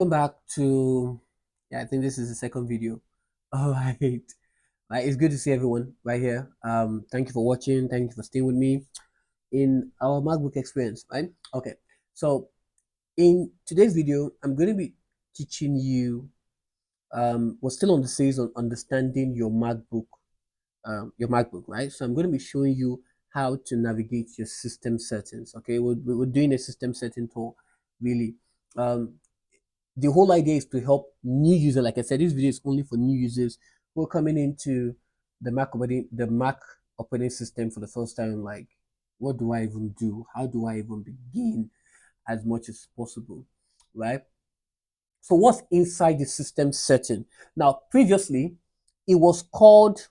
Welcome back to, yeah, I think this is the second video. All right. Right, it's good to see everyone right here. Thank you for watching. Thank you for staying with me in our MacBook experience, right? Okay. So in today's video, I'm going to be teaching you, we're still on the series on understanding your MacBook, right? So I'm going to be showing you how to navigate your system settings. Okay. We're doing a system setting tour, really. Um, the whole idea is to help new users. Like I said, this video is only for new users who are coming into the Mac operating system for the first time. Like, what do I even do? How do I even begin as much as possible, right? So, what's inside the system setting? Now, previously, it was called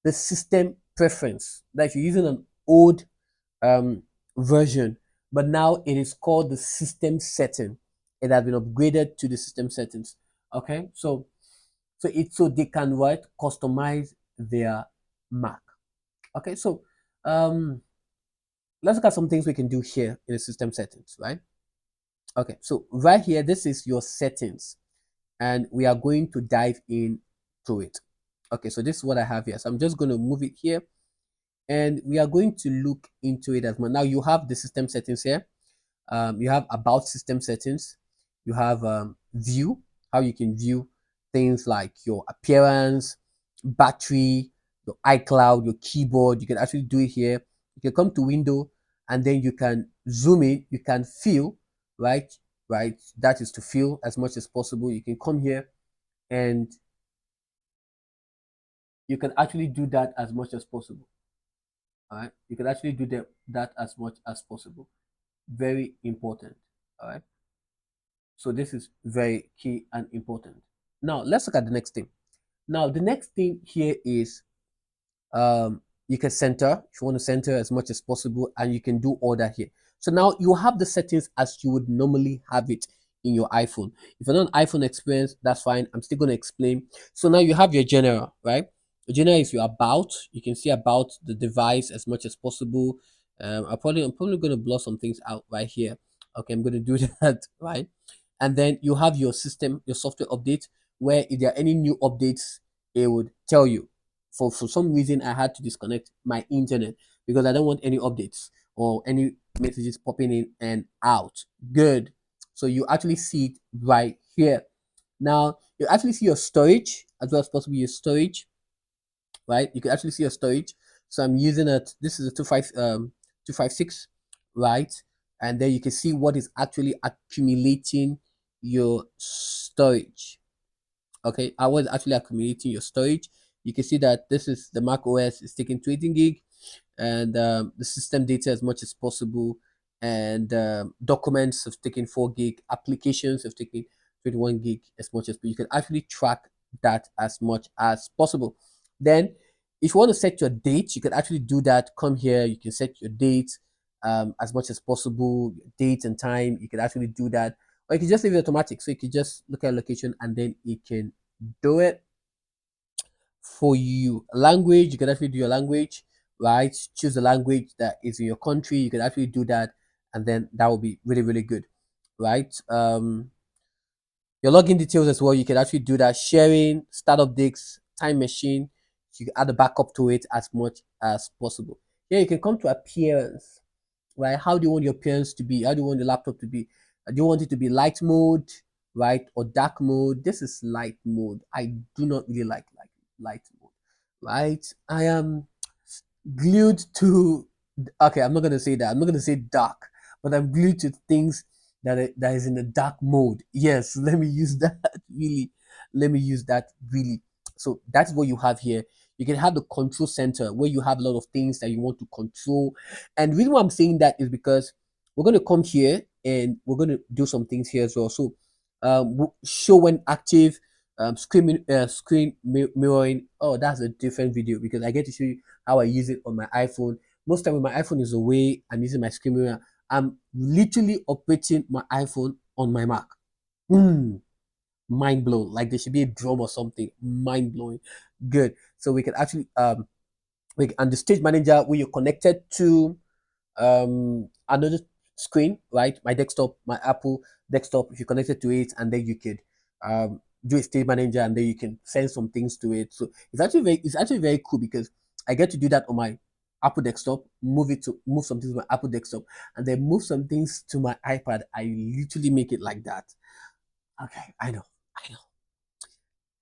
the system preference. That if you're using an old um, version, but now it is called the system setting. It has been upgraded to the system settings. Okay, so they can customize their Mac. Okay, so um, let's look at some things we can do here in the system settings, right? Okay, so right here, this is your settings, and we are going to dive in to it. Okay, so this is what I have here. So I'm just going to move it here, and we are going to look into it as well. Now you have the system settings here. You have about system settings. You have view, how you can view things like your appearance, battery, your iCloud, your keyboard. You can actually do it here. You can come to window and then you can zoom in. You can fill, right? Right. That is to fill as much as possible. You can come here and you can actually do that as much as possible. All right. You can actually do that as much as possible. Very important. All right. So this is very key and important. Now let's look at the next thing. Now the next thing here is you can center if you want to center as much as possible, and you can do all that here. So now you have the settings as you would normally have it in your iPhone. If you're not an iPhone experience, that's fine. I'm still going to explain. So now you have your general, right? General is your about. You can see about the device as much as possible. I'm probably going to blur some things out right here. Okay, I'm going to do that, right? And then you have your system, your software update, where if there are any new updates, it would tell you. For some reason, I had to disconnect my internet because I don't want any updates or any messages popping in and out. Good. So you actually see it right here. Now you actually see your storage as well as possibly your storage, right? You can actually see your storage. So I'm using it. This is a 256, right? And then you can see what is actually accumulating your storage. Okay, I was actually accumulating your storage. You can see that this is the Mac OS is taking 20 gig, and the system data as much as possible, and documents have taken 4 gig, applications have taken 21 gig as much as, but you can actually track that as much as possible. Then if you want to set your date, you can actually do that. Come here, you can set your date as much as possible, date and time. You can actually do that, or you can just leave it automatic. So you can just look at location and then it can do it for you. Language, you can actually do your language, right? Choose the language that is in your country. You can actually do that, and then that will be really, really good, right? Your login details as well. You can actually do that. Sharing, startup disks, time machine. You can add a backup to it as much as possible. Here you can come to appearance, right? How do you want your appearance to be? How do you want the laptop to be? Do you want it to be light mode, right, or dark mode? This is light mode. I do not really like light mode, right? I am glued to. Okay, I'm not gonna say that. I'm not gonna say dark, but I'm glued to things that is in the dark mode. Yes, let me use that. Really, let me use that. Really. So that's what you have here. You can have the control center where you have a lot of things that you want to control. And the reason why I'm saying that is because we're going to come here and we're going to do some things here as well. So, show when active, mirroring. Oh, that's a different video because I get to show you how I use it on my iPhone. Most time when my iPhone is away, I'm using my screen mirror. I'm literally operating my iPhone on my Mac. Mm, mind blown. Like there should be a drum or something. Mind blowing. Good. So we can actually and the stage manager where you're connected to another screen, right? My desktop, my Apple desktop, if you connect it to it, and then you could do a stage manager, and then you can send some things to it. So it's actually very cool because I get to do that on my Apple desktop, move some things to my Apple desktop, and then move some things to my iPad. I literally make it like that. Okay, I know.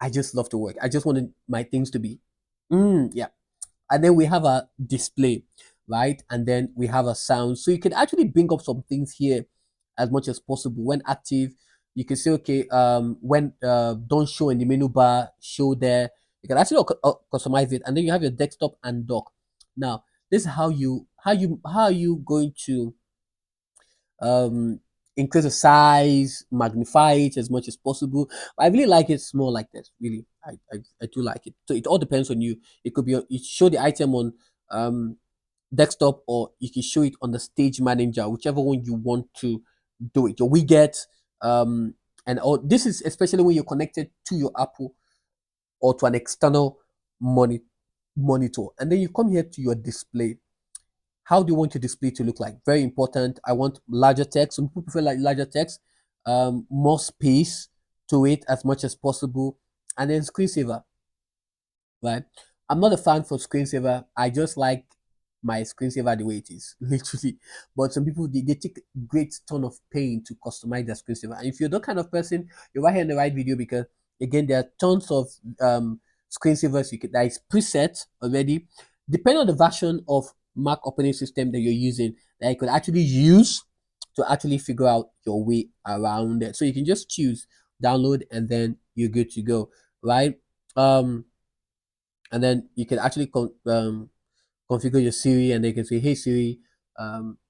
I just love to work. I just wanted my things to be, yeah. And then we have a display, right? And then we have a sound. So you can actually bring up some things here as much as possible. When active, you can say, okay, when don't show in the menu bar, show there. You can actually customize it, and then you have your desktop and dock. Now, this is how are you going to um increase the size, magnify it as much as possible. But I really like it small like this. Really, I do like it. So it all depends on you. It could be you show the item on um desktop, or you can show it on the stage manager, whichever one you want to do it. Your widget, and all this is especially when you're connected to your Apple or to an external monitor. And then you come here to your display. How do you want your display to look like? Very important. I want larger text. Some people prefer like larger text, more space to it as much as possible, and then screensaver, right? I'm not a fan for screensaver. I just like my screensaver the way it is, literally. But some people they take great ton of pain to customize their screensaver. And if you're that kind of person, you're right here in the right video because again, there are tons of screensavers that is preset already. Depending on the version of Mac operating system that you're using, that you could actually use to actually figure out your way around it. So you can just choose download and then you're good to go, right? Um, and then you can actually configure your Siri, and they can say, "Hey Siri."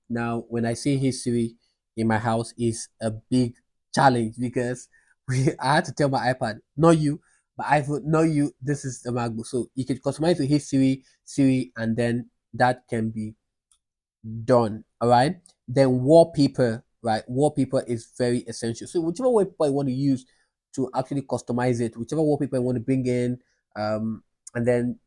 Now, when I say "Hey Siri" in my house, is a big challenge because I had to tell my iPad, "Not you," but iPhone, "Not you." This is the MacBook, so you can customize to "Hey Siri," Siri, and then that can be done. All right. Then wallpaper, right? Wallpaper is very essential. So whichever wallpaper you want to use to actually customize it, whichever wallpaper you want to bring in, and then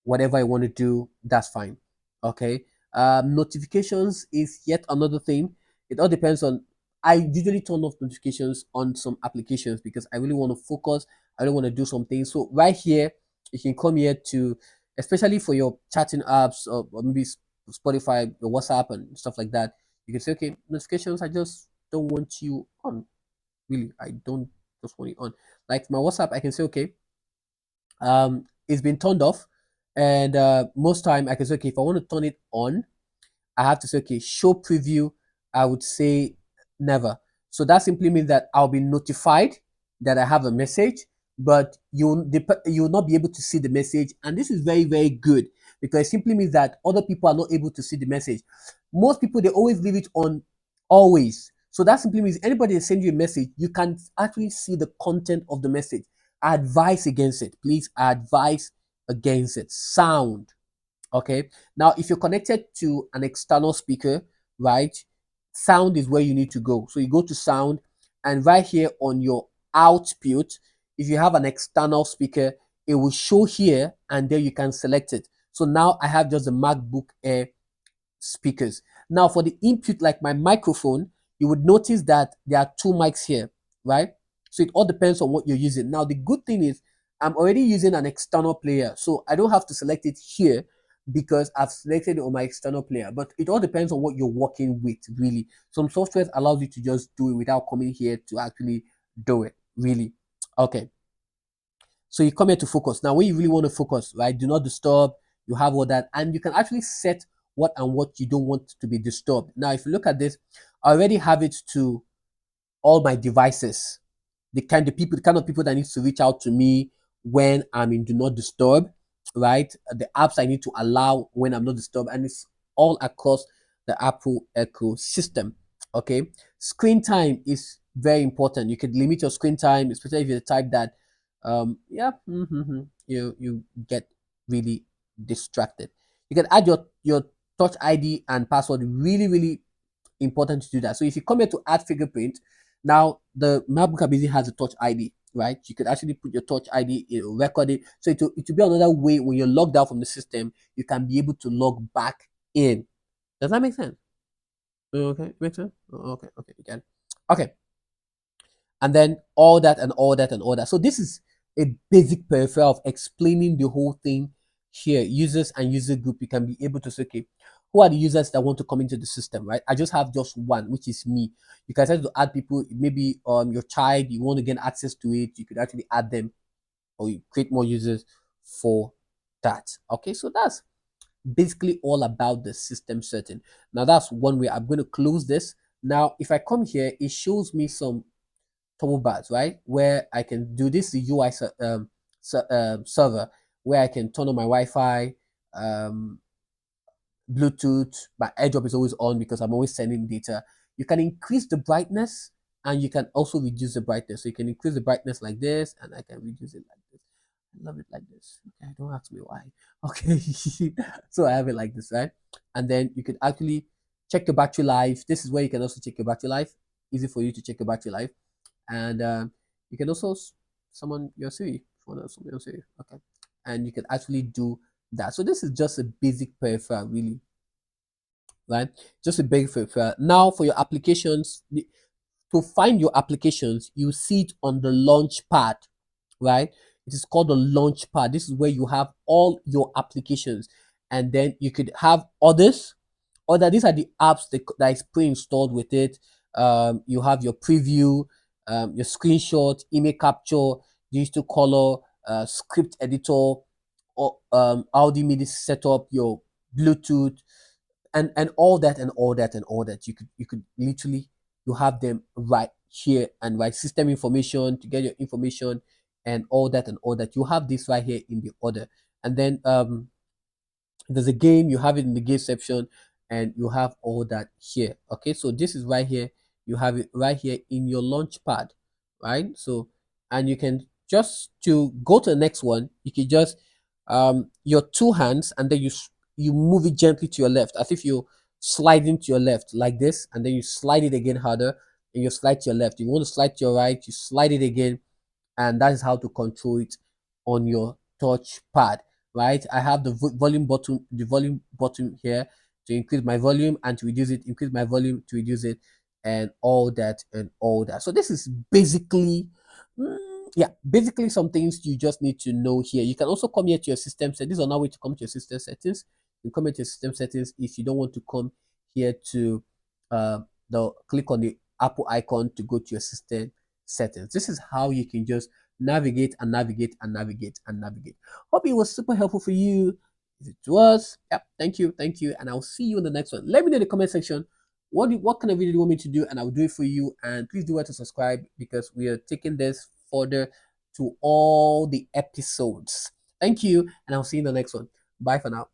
whatever I want to do, that's fine. Okay. Notifications is yet another thing. It all depends on. I usually turn off notifications on some applications because I really want to focus. I don't want to do something. So right here, you can come here to, especially for your chatting apps or maybe Spotify, your WhatsApp and stuff like that. You can say, okay, notifications. I just don't want you on. Really, I don't just want it on. Like my WhatsApp, I can say, okay, it's been turned off, and most time I can say, okay, if I want to turn it on, I have to say, okay, show preview. I would say never. So that simply means that I'll be notified that I have a message, but you'll not be able to see the message. And this is very, very good because it simply means that other people are not able to see the message. Most people, they always leave it on always. So that simply means anybody that sends you a message, you can actually see the content of the message. I advise against it. Please, I advise against it. Sound. Okay. Now, if you're connected to an external speaker, right, sound is where you need to go. So you go to sound, and right here on your output, if you have an external speaker, it will show here, and there you can select it. So now I have just the MacBook Air speakers. Now, for the input, like my microphone, you would notice that there are two mics here, right? So it all depends on what you're using. Now, the good thing is I'm already using an external player, so I don't have to select it here because I've selected it on my external player. But it all depends on what you're working with, really. Some software allows you to just do it without coming here to actually do it, really. Okay. So you come here to focus. Now, when you really want to focus, right? Do not disturb. You have all that, and you can actually set what you don't want to be disturbed. Now, if you look at this, I already have it to all my devices. The kind of people that needs to reach out to me when I'm in do not disturb, right? The apps I need to allow when I'm not disturbed, and it's all across the Apple ecosystem. Okay, screen time is very important. You could limit your screen time, especially if you're the type that, yeah, you get really distracted. You can add your touch ID and password. Really, really important to do that. So if you come here to add fingerprint, now the MacBook Air has a touch ID, right? You could actually put your touch ID, record it. So it will be another way when you're logged out from the system, you can be able to log back in. Does that make sense? Okay, makes sense. Okay, okay, you can. Okay, and then all that and all that and all that. So this is a basic peripheral of explaining the whole thing here. Users and user group. You can be able to say, okay, who are the users that want to come into the system, right? I just have just one, which is me. You can try to add people. Maybe your child, you want to gain access to it. You could actually add them, or you create more users for that. Okay, so that's basically all about the system setting. Now that's one way. I'm going to close this. Now, if I come here, it shows me some toolbars, right? Where I can do this, the UI server, where I can turn on my Wi-Fi, um, Bluetooth. My AirDrop is always on because I'm always sending data. You can increase the brightness and you can also reduce the brightness. So you can increase the brightness like this, and I can reduce it like this. I love it like this. Okay, don't ask me why. Okay, so I have it like this, right? And then you can actually check your battery life. This is where you can also check your battery life. Easy for you to check your battery life, and you can also summon your Siri. If you want to summon your Siri, okay, and you can actually do that. So this is just a basic peripheral, really, right? Just a basic peripheral. Now for your applications, to find your applications, you see it on the Launchpad, right? It is called the Launchpad. This is where you have all your applications, and then you could have others. Other these are the apps that is pre-installed with it. You have your preview, your screenshot, image capture, digital color, script editor, or audio MIDI setup, your Bluetooth, and all that and all that and all that. You could literally you have them right here, and right system information to get your information and all that and all that. You have this right here in the order, and then there's a game, you have it in the game section, and you have all that here. Okay, so this is right here, you have it right here in your launch pad, right? So, and you can just to go to the next one, you can just your two hands, and then you move it gently to your left, as if you sliding to your left like this, and then you slide it again harder, and you slide to your left. You want to slide to your right, you slide it again, and that is how to control it on your touch pad, right? I have the volume button here to increase my volume and to reduce it, increase my volume to reduce it, and all that and all that. So this is basically yeah, basically some things you just need to know here. You can also come here to your system settings. This is another way to come to your system settings. You come into your system settings if you don't want to come here to the click on the Apple icon to go to your system settings. This is how you can just navigate and navigate and navigate and navigate. Hope it was super helpful for you. If it was, yeah, thank you, and I'll see you in the next one. Let me know in the comment section what kind of video do you want me to do, and I'll do it for you. And please do want to subscribe because we are taking this further to all the episodes. Thank you, and I'll see you in the next one. Bye for now.